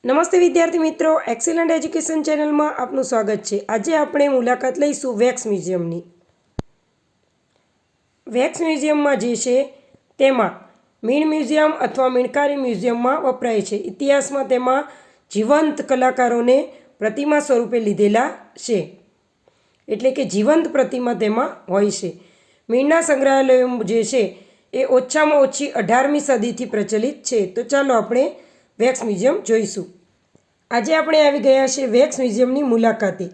નમસ્તે વિદ્યાર્થી મિત્રો, એક્સેલન્ટ એજ્યુકેશન ચેનલમાં આપનું સ્વાગત છે। આજે આપણે મુલાકાત લઈશું વેક્સ મ્યુઝિયમની। વેક્સ મ્યુઝિયમમાં જે છે તેમાં મીણ મ્યુઝિયમ અથવા મીણકારી મ્યુઝિયમમાં વપરાય છે। ઇતિહાસમાં તેમાં જીવંત કલાકારોને પ્રતિમા સ્વરૂપે લીધેલા છે, એટલે કે જીવંત પ્રતિમા તેમાં હોય છે। મીણના સંગ્રહાલયો જે છે એ ઓછામાં ઓછી 18મી સદીથી પ્રચલિત છે। તો ચાલો આપણે વેક્સ મ્યુઝિયમ જોઈશું। આજે આપણે આવી ગયા છે વેક્સ મ્યુઝિયમની મુલાકાતે,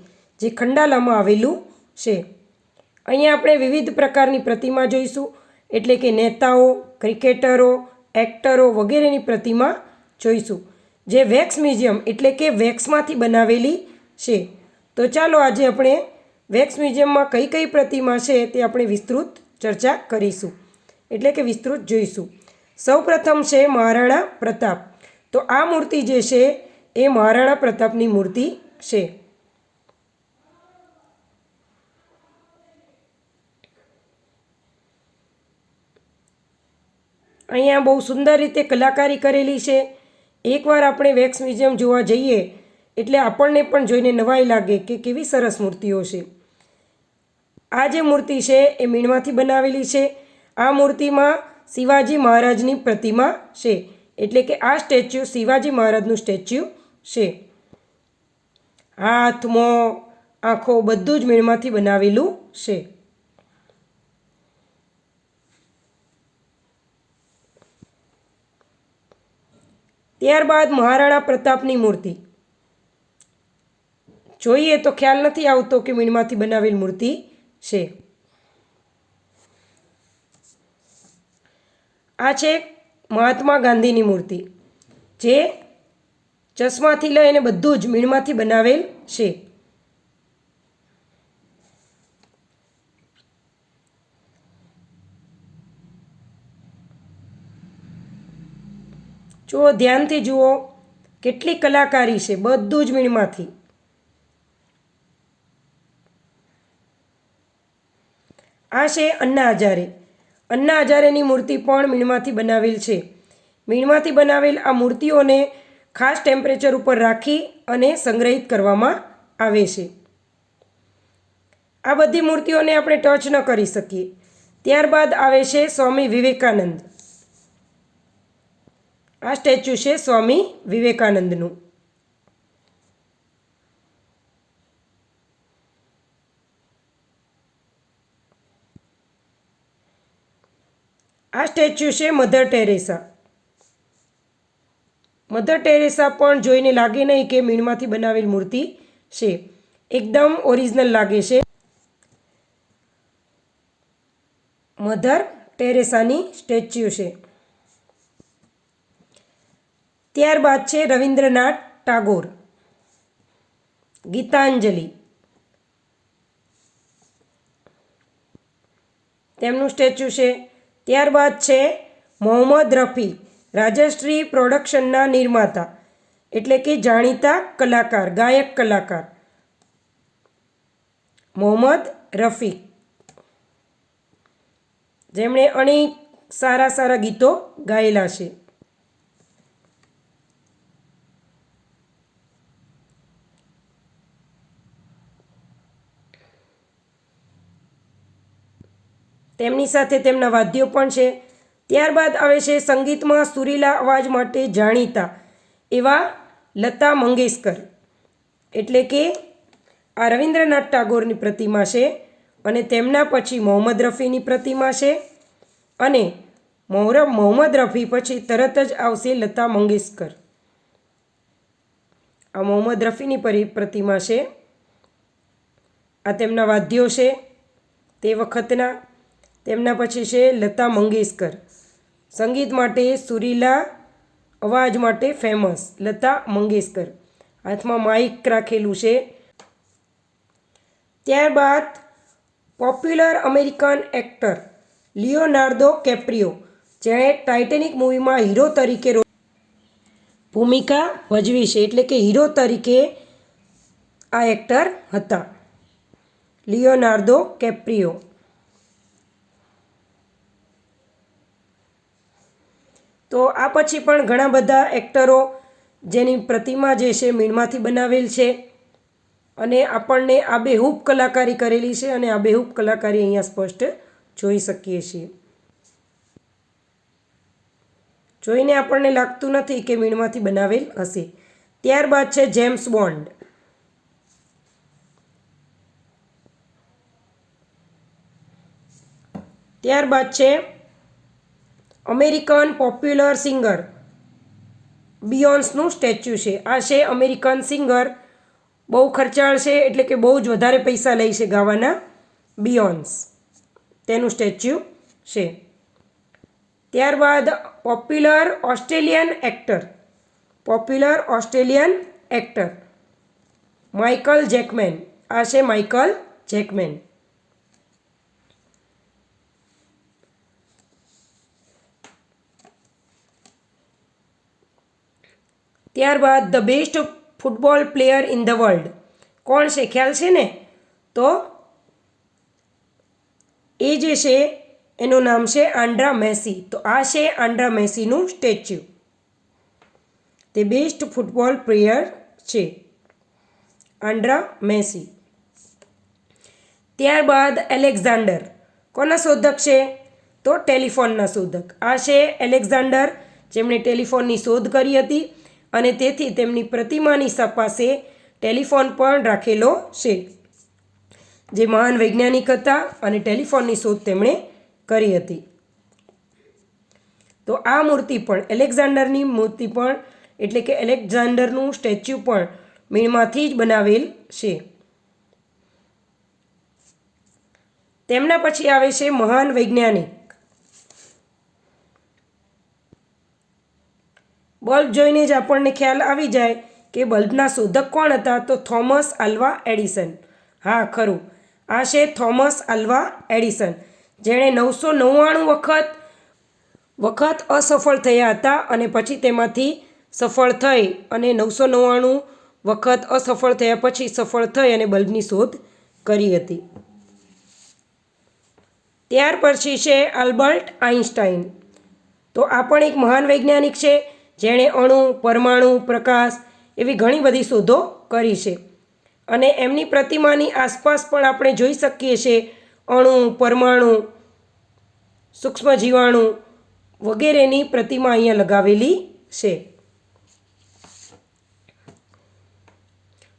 જે ખંડાલામાં આવેલું છે। અહીંયા આપણે વિવિધ પ્રકારની પ્રતિમા જોઈશું, એટલે કે નેતાઓ, ક્રિકેટરો, એક્ટરો વગેરેની પ્રતિમા જોઈશું, જે વેક્સ મ્યુઝિયમ એટલે કે વેક્સમાંથી બનાવેલી છે। તો ચાલો આજે આપણે વેક્સ મ્યુઝિયમમાં કઈ કઈ પ્રતિમા છે તે આપણે વિસ્તૃત ચર્ચા કરીશું, એટલે કે વિસ્તૃત જોઈશું। સૌપ્રથમ છે મહારાણા પ્રતાપ। તો આ મૂર્તિ જે છે એ મહારાણા પ્રતાપની મૂર્તિ છે। અહીંયા બહુ સુંદર રીતે કલાકારી કરેલી છે। એકવાર આપણે વેક્સ મ્યુઝિયમ જોવા જઈએ એટલે આપણને પણ જોઈને નવાઈ લાગે કે કેવી સરસ મૂર્તિઓ છે। આ જે મૂર્તિ છે એ મીણમાંથી બનાવેલી છે। આ મૂર્તિમાં શિવાજી મહારાજની પ્રતિમા છે, એટલે કે આ સ્ટેચ્યુ શિવાજી મહારાજનું સ્ટેચ્યુ છે। હાથ, મોં, આંખો બધું જ મીણમાંથી બનાવેલું છે। ત્યારબાદ મહારાણા પ્રતાપની મૂર્તિ જોઈએ તો ખ્યાલ નથી આવતો કે મીણમાંથી બનાવેલ મૂર્તિ છે। આ છે મહાત્મા ગાંધીની મૂર્તિ, જે ચશ્માથી લઈને બધું જ મીણમાંથી બનાવેલ છે। જુઓ, ધ્યાનથી જુઓ, કેટલી કલાકારી છે, બધું જ મીણમાંથી। આ છે અન્ના હજારે। અન્ના હજારેની મૂર્તિ પણ મીણમાંથી બનાવેલ છે। મીણમાંથી બનાવેલ આ મૂર્તિઓને ખાસ ટેમ્પરેચર ઉપર રાખી અને સંગ્રહિત કરવામાં આવે છે। આ બધી મૂર્તિઓને આપણે ટચ ન કરી શકીએ। ત્યારબાદ આવે છે સ્વામી વિવેકાનંદ। આ સ્ટેચ્યુ છે સ્વામી વિવેકાનંદનું। આ સ્ટેચ્યુ છે મધર ટેરેસા। મધર ટેરેસા પણ જોઈને લાગે નહીં કે મીણમાંથી બનાવેલ મૂર્તિ છે, એકદમ ઓરિજિનલ લાગે છે। મધર ટેરેસાની સ્ટેચ્યુ છે। ત્યારબાદ છે રવિન્દ્રનાથ ટાગોર, ગીતાંજલિ, તેમનું સ્ટેચ્યુ છે। ત્યારબાદ છે મોહમ્મદ રફી, રાજશ્રી પ્રોડક્શનના નિર્માતા, એટલે કે જાણીતા કલાકાર, ગાયક કલાકાર મોહમ્મદ રફી, જેમણે અનેક સારા સારા ગીતો ગાયેલા છે। તેમની સાથે તેમના વાદ્યો પણ છે। ત્યારબાદ આવે છે સંગીતમાં સુરીલા અવાજ માટે જાણીતા એવા લતા મંગેશકર, એટલે કે આ રવિન્દ્રનાથ ટાગોરની પ્રતિમા છે, અને તેમના પછી મોહમ્મદ રફીની પ્રતિમા છે, અને મોહમ્મદ રફી પછી તરત જ આવશે લતા મંગેશકર। આ મોહમ્મદ રફીની પ્રતિમા છે। આ તેમના વાદ્યો છે તે વખતના। તેમના પછી છે લતા મંગેશકર, સંગીત માટે સુરીલા અવાજ માટે ફેમસ લતા મંગેશકર, હાથમાં માઇક રાખેલું છે। ત્યારબાદ પોપ્યુલર અમેરિકન એક્ટર લિયોનાર્દો કેપ્રિયો, જેણે ટાઇટેનિક મૂવીમાં હીરો તરીકે ભૂમિકા ભજવી છે, એટલે કે હીરો તરીકે આ એક્ટર હતા, લિયોનાર્દો કેપ્રિયો। તો આ પછી પણ ઘણા બધા એક્ટરો જેની પ્રતિમા જે છે મીણમાંથી બનાવેલ છે અને આપણને આબેહૂબ કલાકારી કરેલી છે અને આબેહૂબ કલાકારી અહીંયા સ્પષ્ટ જોઈ શકીએ છીએ. જોઈને આપણને લાગતું નથી કે મીણમાંથી બનાવેલ હશે. ત્યારબાદ છે જેમ્સ બોન્ડ. ત્યારબાદ છે અમેરિકન પોપ્યુલર સિંગર બિયોન્સનું સ્ટેચ્યુ છે. આ છે અમેરિકન સિંગર, બહુ ખર્ચાળ છે એટલે કે બહુ જ વધારે પૈસા લે છે ગાવાના. બિયોન્સ તેનું સ્ટેચ્યુ છે. ત્યારબાદ પોપ્યુલર ઓસ્ટ્રેલિયન એક્ટર માઇકલ જેકમેન. આ છે માઇકલ જેકમેન. ત્યારબાદ the best football player in the world કોણ છે, ખ્યાલ છે ને? તો એ જે છે એનું નામ છે આન્ડ્રા મેસી. તો આ છે આન્ડ્રા મેસીનું સ્ટેચ્યુ. તે બેસ્ટ ફૂટબોલ પ્લેયર છે આન્ડ્રા મેસી. ત્યારબાદ એલેક્ઝાન્ડર કોના શોધક છે? તો ટેલિફોનના શોધક. આ છે એલેક્ઝાન્ડર, જેમણે ટેલિફોનની શોધ કરી હતી અને તેથી તેમની પ્રતિમાની પાસે ટેલિફોન પણ રાખેલો છે. જે મહાન વૈજ્ઞાનિક હતા અને ટેલિફોનની શોધ તેમણે કરી હતી. તો આ મૂર્તિ પણ એલેક્ઝાન્ડરની મૂર્તિ પણ એટલે કે એલેક્ઝાન્ડરનું સ્ટેચ્યુ પણ મીણમાંથી જ બનાવેલ છે. તેમના પછી આવે છે મહાન વૈજ્ઞાનિક. બલ્બ જોઈને જ આપણને ખ્યાલ આવી જાય કે બલ્બના શોધક કોણ હતા? તો થોમસ આલ્વા એડિસન. હા, ખરું, આ છે થોમસ આલ્વા એડિસન, જેણે 999 વખત અસફળ થયા હતા અને પછી તેમાંથી સફળ થઈ અને 999 વખત અસફળ થયા પછી સફળ થઈ અને બલ્બની શોધ કરી હતી. ત્યાર પછી છે આલ્બર્ટ આઇન્સ્ટાઈન. તો આ પણ એક મહાન વૈજ્ઞાનિક છે, જેણે અણુ, પરમાણુ, પ્રકાશ એવી ઘણી બધી શોધો કરી છે અને એમની પ્રતિમાની આસપાસ પણ આપણે જોઈ શકીએ છીએ અણુ, પરમાણુ, સૂક્ષ્મ જીવાણુ વગેરેની પ્રતિમા અહીંયા લગાવેલી છે.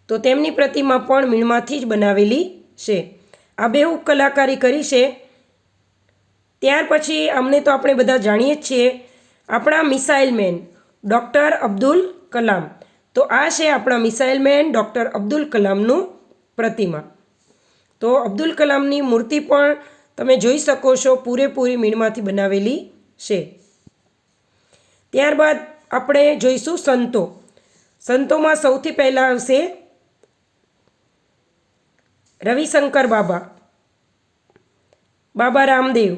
તો તેમની પ્રતિમા પણ મીણમાંથી જ બનાવેલી છે. આબેહૂબ કલાકારી કરી છે. ત્યાર પછી અમને તો આપણે બધા જાણીએ જ છીએ આપણા missile man doctor Abdul Kalam. તો આ છે આપણા મિસાઇલ મેન ડૉક્ટર અબ્દુલ કલામનું પ્રતિમા. તો અબ્દુલ કલામની મૂર્તિ પણ તમે જોઈ શકો છો, પૂરેપૂરી મીણમાંથી બનાવેલી છે. ત્યારબાદ આપણે જોઈશું સંતો. સંતોમાં સૌથી પહેલાં આવશે રવિશંકર બાબા, બાબા રામદેવ,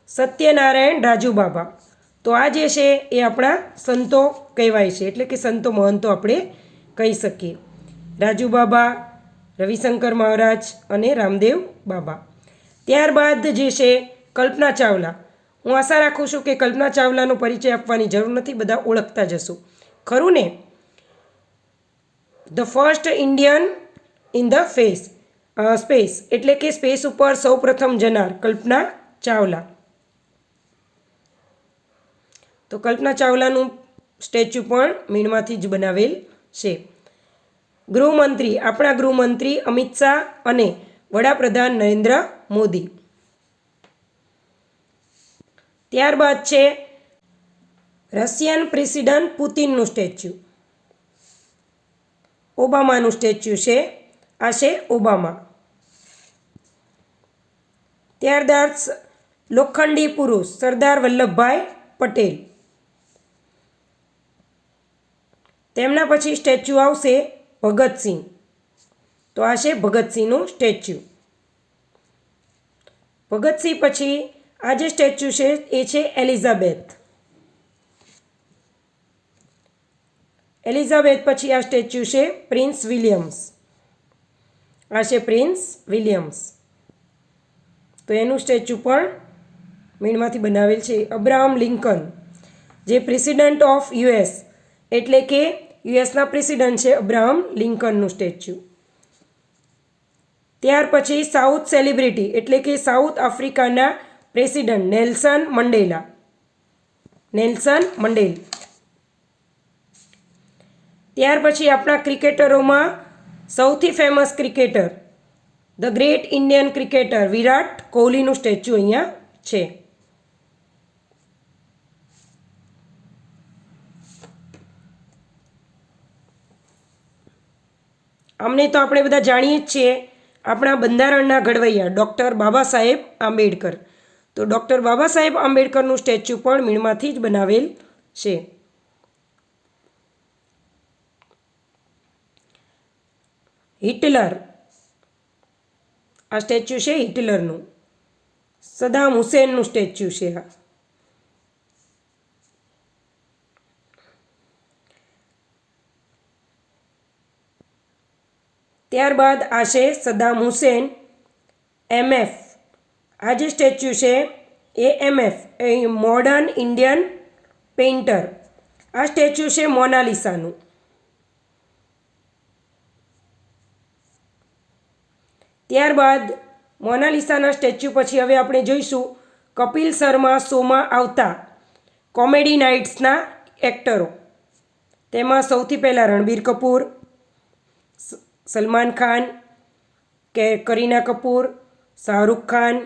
સત્યનારાયણ રાજુ બાબા. તો આ જે છે એ આપણા સંતો કહેવાય છે, એટલે કે સંતો મહંતો આપણે કહી શકીએ. રાજુ બાબા, રવિશંકર મહારાજ અને રામદેવ બાબા. ત્યારબાદ જે છે કલ્પના ચાવલા. હું આશા રાખું છું કે કલ્પના ચાવલાનો પરિચય આપવાની જરૂર નથી, બધા ઓળખતા જશો, ખરું ને? The first Indian in the space એટલે કે સ્પેસ ઉપર સૌ પ્રથમ જનાર કલ્પના ચાવલા. તો કલ્પના ચાવલાનું સ્ટેચ્યુ પણ મીણમાંથી જ બનાવેલ છે. ગૃહમંત્રી, આપણા ગૃહમંત્રી અમિત શાહ અને વડાપ્રધાન નરેન્દ્ર મોદી. ત્યારબાદ છે રશિયન પ્રેસિડન્ટ પુતિનનું સ્ટેચ્યુ. ઓબામાનું સ્ટેચ્યુ છે, આ છે ઓબામા. ત્યારબાદ લોખંડી પુરુષ સરદાર વલ્લભભાઈ પટેલ. તેમના પછી સ્ટેચ્યુ આવશે ભગતસિંહ. તો આ છે ભગતસિંહનું સ્ટેચ્યુ. ભગતસિંહ પછી આ જે સ્ટેચ્યુ છે એ છે એલિઝાબેથ. એલિઝાબેથ પછી આ સ્ટેચ્યુ છે પ્રિન્સ વિલિયમ્સ. આ છે પ્રિન્સ વિલિયમ્સ. તો એનું સ્ટેચ્યુ પણ મીણમાંથી બનાવેલ છે. અબ્રાહમ લિંકન, જે પ્રેસિડન્ટ ઓફ યુએસ એટલે કે યુએસના પ્રેસિડન્ટ છે અબ્રાહમ લિંકનનું સ્ટેચ્યુ. ત્યાર પછી સાઉથ સેલિબ્રિટી એટલે કે સાઉથ આફ્રિકાના પ્રેસિડન્ટ નેલ્સન મંડેલા. ત્યાર પછી આપણા ક્રિકેટરોમાં સૌથી famous cricketer the great Indian cricketer Virat કોહલીનું સ્ટેચ્યુ અહીંયા છે. અમને તો આપણે બધા જાણીએ જ છીએ આપણા બંધારણના ઘડવૈયા ડૉક્ટર બાબા સાહેબ આંબેડકર. તો ડૉક્ટર બાબા સાહેબ આંબેડકરનું સ્ટેચ્યુ પણ મીણમાંથી જ બનાવેલ છે. હિટલર, આ સ્ટેચ્યુ છે હિટલરનું. સદામ હુસેનનું સ્ટેચ્યુ છે આ. ત્યારબાદ આ છે સદામ હુસેન MF. આ જે સ્ટેચ્યુ છે એ MF એ મોડર્ન ઇન્ડિયન પેઇન્ટર. આ સ્ટેચ્યુ છે મોનાલિસાનું. ત્યારબાદ મોનાલિસાના સ્ટેચ્યુ પછી હવે આપણે જોઈશું કપિલ શર્મા શોમાં આવતા કોમેડી નાઇટ્સના એક્ટરો. તેમાં સૌથી પહેલાં રણબીર કપૂર, સલમાન ખાન, કરીના કપૂર, શાહરૂખ ખાન.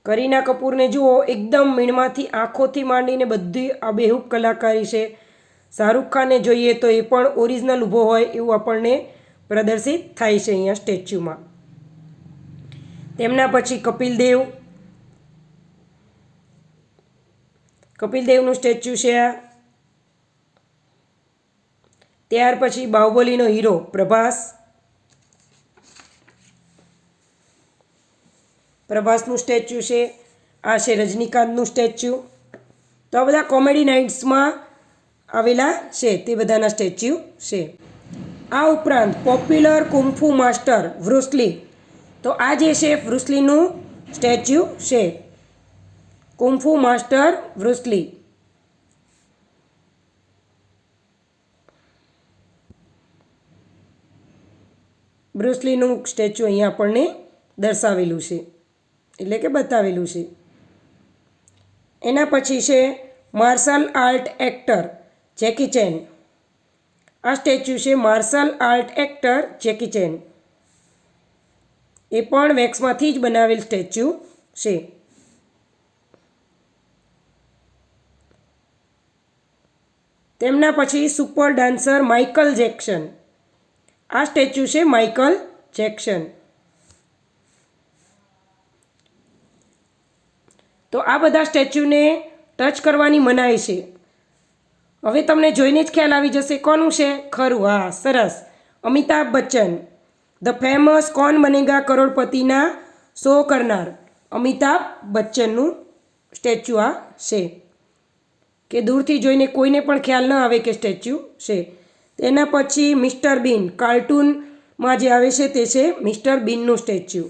કરીના કપૂરને જુઓ એકદમ મીણમાંથી આંખોથી માંડીને બધી આબેહૂબ કલાકારી છે. શાહરૂખ ખાનને જોઈએ તો એ પણ ઓરિજિનલ ઊભો હોય એવું આપણને પ્રદર્શિત થાય છે અહીંયા સ્ટેચ્યુમાં. તેમના પછી કપિલદેવનું સ્ટેચ્યુ છે આ. ત્યાર પછી બાહુબલીનો હીરો પ્રભાસનું સ્ટેચ્યુ છે. આ છે રજનીકાંતનું સ્ટેચ્યુ. તો આ બધા કોમેડી નાઇટ્સમાં આવેલા છે તે બધાના સ્ટેચ્યુ છે. આ ઉપરાંત પોપ્યુલર કુંફુ માસ્ટર બ્રુસલી. તો આ જે છે બ્રુસલીનું સ્ટેચ્યુ છે. કુંફુ માસ્ટર બ્રુસલી. બ્રુસલીનું સ્ટેચ્યુ અહીંયા આપણને દર્શાવેલું છે એટલે કે બતાવેલું છે. એના પછી છે martial art actor Jackie Chan. આ સ્ટેચ્યુ છે martial art actor Jackie Chan. એ પણ વેક્સમાંથી જ બનાવેલ સ્ટેચ્યુ છે. તેમના પછી સુપર ડાન્સર માઇકલ જેક્સન. આ સ્ટેચ્યુ છે માઇકલ જેક્સન. તો આ બધા સ્ટેચ્યુને ટચ કરવાની મનાઈ છે. હવે તમને જોઈને જ ખ્યાલ આવી જશે કોનું છે. ખરું, હા, સરસ. અમિતાભ બચ્ચન, ધ ફેમસ કૌન બનેગા કરોડપતિના શો કરનાર અમિતાભ બચ્ચનનું સ્ટેચ્યુ આ છે. કે દૂરથી જોઈને કોઈને પણ ખ્યાલ ન આવે કે સ્ટેચ્યુ છે. તેના પછી મિસ્ટર બીન, કાર્ટૂનમાં જે આવે છે તે છે મિસ્ટર બીનનું સ્ટેચ્યુ.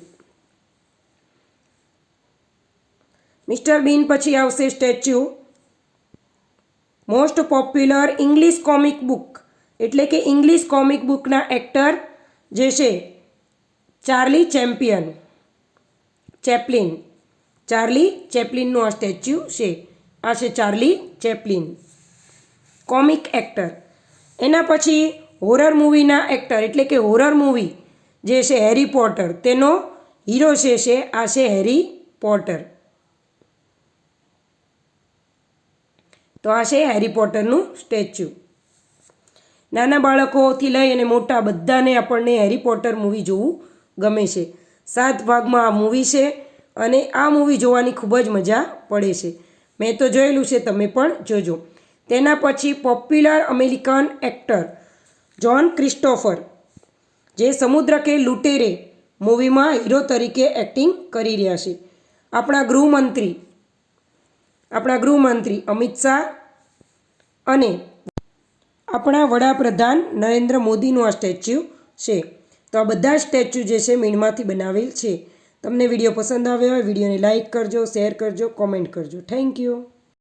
મિસ્ટર બીન પછી આવશે statue most popular English comic book એટલે કે ઇંગ્લિશ કોમિક બુકના એક્ટર જે છે ચાર્લી ચેપ્લિનનું આ સ્ટેચ્યુ છે. આ છે ચાર્લી ચેપ્લિન, કોમિક એક્ટર. એના પછી હોરર મૂવીના એક્ટર એટલે કે હોરર મૂવી જે છે હેરી પોટર, તેનો હીરો છે આ છે હેરી પોટર. તો આ છે હેરી પોટરનું સ્ટેચ્યુ. નાના બાળકોથી લઈ અને મોટા બધાને આપણને હેરી પોટર મૂવી જોવું ગમે છે. 7 ભાગમાં આ મૂવી છે અને આ મૂવી જોવાની ખૂબ જ મજા પડે છે. મેં તો જોયેલું છે, તમે પણ જોજો. તેના પછી popular American actor John Christopher, જે સમુદ્ર કે લૂટેરે મૂવીમાં હીરો તરીકે એક્ટિંગ કરી રહ્યા છે. આપણા ગૃહમંત્રી અમિત શાહ અને આપણા વડાપ્રધાન નરેન્દ્ર મોદીનું આ સ્ટેચ્યુ છે. તો આ બધા સ્ટેચ્યુ જે છે મીણમાંથી બનાવેલ છે. તમને વિડીયો પસંદ આવ્યો હોય વિડીયોને લાઇક કરજો, શેર કરજો, કોમેન્ટ કરજો. Thank you.